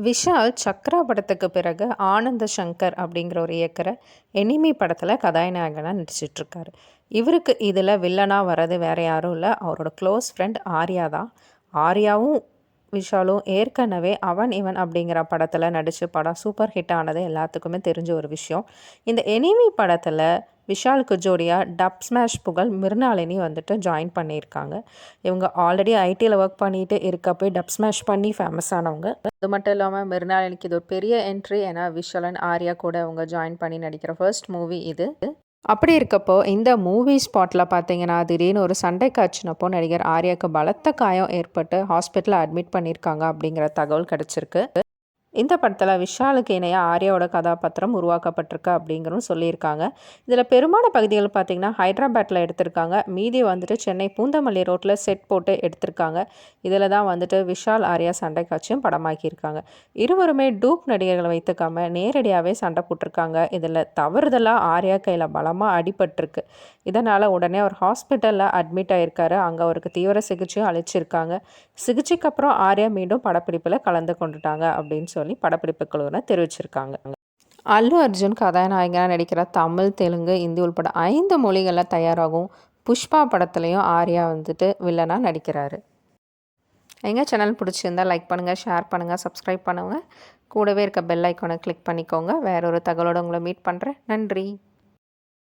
விஷால் சக்ரா படத்துக்கு பிறகு ஆனந்த சங்கர் அப்படிங்கிற ஒரு இயக்குனர் எனிமி படத்தில் கதாநாயகனாக நடிச்சிட்ருக்காரு. இவருக்கு இதில் வில்லனாக வர்றது வேறு யாரும் இல்லை, அவரோட க்ளோஸ் ஃப்ரெண்ட் ஆர்யா தான். ஆர்யாவும் விஷாலும் ஏற்கனவே அவன் இவன் அப்படிங்கிற படத்தில் நடித்து படம் சூப்பர் ஹிட் ஆனது எல்லாத்துக்குமே தெரிஞ்ச ஒரு விஷயம். இந்த எனிமி படத்தில் விஷாலுக்கு ஜோடியாக டப் ஸ்மாஷ் புகழ் மிருனாளினி வந்துட்டு ஜாயின் பண்ணியிருக்காங்க. இவங்க ஆல்ரெடி ஐடியில் ஒர்க் பண்ணிட்டு இருக்கப்போ டப் ஸ்மாஷ் பண்ணி ஃபேமஸ் ஆனவங்க. அது மட்டும் இல்லாமல் மிருனாளினிக்கு இது ஒரு பெரிய என்ட்ரி. ஏன்னா விஷால் அண்ட் ஆர்யா கூட அவங்க ஜாயின் பண்ணி நடிக்கிற ஃபர்ஸ்ட் மூவி இது. அப்படி இருக்கப்போ இந்த மூவி ஸ்பாட்டில் பார்த்தீங்கன்னா திடீர்னு ஒரு சண்டை காட்சினப்போ நடிகர் ஆர்யாவுக்கு பலத்த காயம் ஏற்பட்டு ஹாஸ்பிட்டலில் அட்மிட் பண்ணியிருக்காங்க அப்படிங்கிற தகவல் கிடச்சிருக்கு. இந்த படத்தில் விஷாலுக்கு இணையாக ஆர்யாவோட கதாபாத்திரம் உருவாக்கப்பட்டிருக்கு அப்படிங்கிறதும் சொல்லியிருக்காங்க. இதில் பெரும்பாலான பகுதிகள் பார்த்திங்கன்னா ஹைதராபாத்தில் எடுத்திருக்காங்க. மீதி வந்துட்டு சென்னை பூந்தமல்லி ரோட்டில் செட் போட்டு எடுத்திருக்காங்க. இதில் தான் வந்துட்டு விஷால் ஆர்யா சண்டை காட்சியும் படமாக்கியிருக்காங்க. இருவருமே டூப் நடிகர்களை வைத்துக்காம நேரடியாகவே சண்டை போட்டிருக்காங்க. இதில் தவறுதலாக ஆர்யா கையில் பலமாக அடிபட்டிருக்கு. இதனால் உடனே அவர் ஹாஸ்பிட்டலில் அட்மிட் ஆகியிருக்காரு. அங்கே அவருக்கு தீவிர சிகிச்சையும் அளிச்சிருக்காங்க. சிகிச்சைக்கு அப்புறம் ஆர்யா மீண்டும் படப்பிடிப்பில் கலந்து கொண்டுட்டாங்க அப்படின்னு சொல்லி படப்பிடிப்பு குழுவினர் தெரிவிச்சிருக்காங்க. அல்லு அர்ஜுன் கதாநாயகனாக நடிக்கிற தமிழ், தெலுங்கு, இந்தி உள்பட 5 மொழிகளில் தயாராகும் புஷ்பா படத்துலையும் ஆர்யா வந்துட்டு வில்லனாக நடிக்கிறாரு. எங்கள் சேனல் பிடிச்சிருந்தால் லைக் பண்ணுங்கள், ஷேர் பண்ணுங்கள், சப்ஸ்கிரைப் பண்ணுங்கள். கூடவே இருக்க பெல் ஐக்கானை கிளிக் பண்ணிக்கோங்க. வேற ஒரு தகவலோடு உங்களை மீட் பண்ணுறேன். நன்றி.